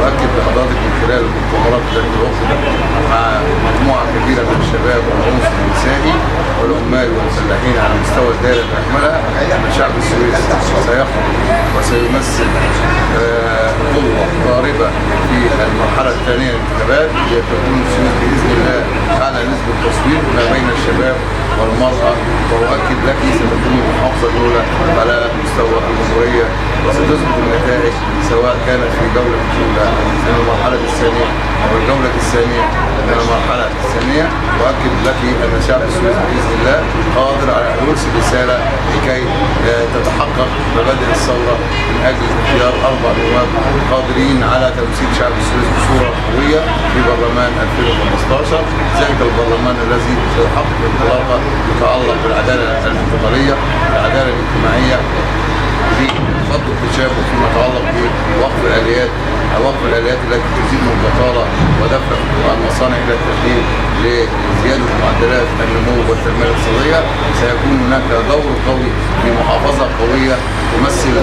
أؤكد لحضرتك من خلال المؤتمرات التي عقدت مع مجموعة كبيرة من الشباب والعنصر النسائي والعمال والفلاحين على مستوى الدائرة بأكملها أن شعب السويس سيخرج وسيمثل قوة ضاربة في المرحلة الثانية للانتخابات، لتكون السويس بإذن الله أعلى نسبة تصويت ما بين الشباب والمرأة. وأؤكد لك ستكون المحافظة الأولى على مستوى الجمهورية، وستثبت النتائج سواء كانت في جولة الأولى من المرحلة الثانية أو الجولة الثانية من المرحلة الثانية. وأؤكد لك أن شعب السويس بإذن الله قادر على أن يرسل رسالة لكي تتحقق مبادئ الثورة من أجل اختيار 4 نواب قادرين على تمثيل شعب السويس بصورة قوية في برلمان 2015، ذلك البرلمان الذي سيحقق انطلاقة تتعلق بالعدالة الانتقالية، العدالة الاجتماعية، في خط التشابه فيما يتعلق بوقف الآليات التي تزيد من البطالة ودفع المصانع إلى التقديم لزيادة معدلات النمو والتنمية الاقتصادية. سيكون هناك دور قوي في محافظة قوية تمثل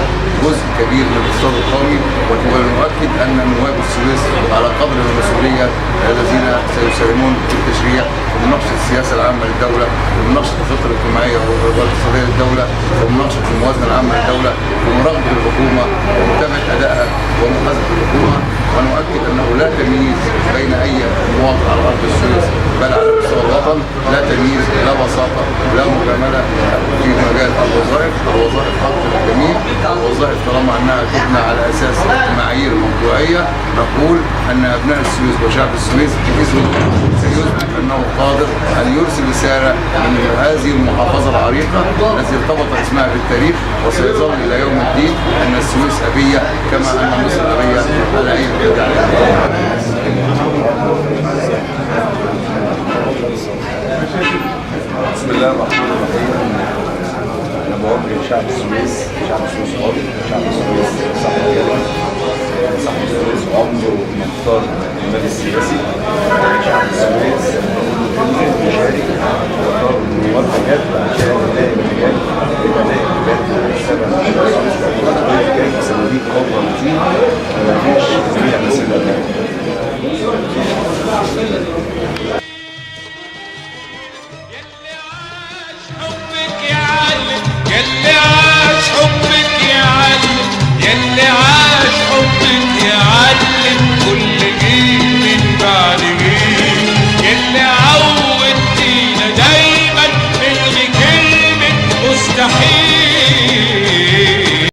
جزء كبير من الاقتصاد القومي. ونؤكد أن نواب السويس على قدر المسؤولية الذين سيساهمون في التشريع ومناقشة السياسة العامة للدولة ومناقشة الخطة الاجتماعية والاقتصادية للدولة ومناقشة الموازنة العامة للدولة ومراقبة الحكومة ومتابعة أدائها ومحاسبة الحكومة. ونؤكد أنه لا تمييز بين أي مواطن على أرض السويس بل على مستوى الوطن، لا تمييز، لا بساطة، لا مجاملة في مجال الوظائف. الوظائف حق للجميع، الوظائف طالما أنها تبنى على أساس معايير موضوعية. نقول أن أبناء السويس وشعب السويس بإذن الله سيثبت أنه قادر أن يرسل رسالة من هذه المحافظة العريقة التي ارتبط اسمها بالتاريخ، وسيظل إلى يوم الدين أن السويس أبية كما أن مصر أبية على أي مكان. بسم الله الرحمن الرحيم. أنا بوجه شعب السويس قوي، شعب السويس صاحب السويس عمره ما اختار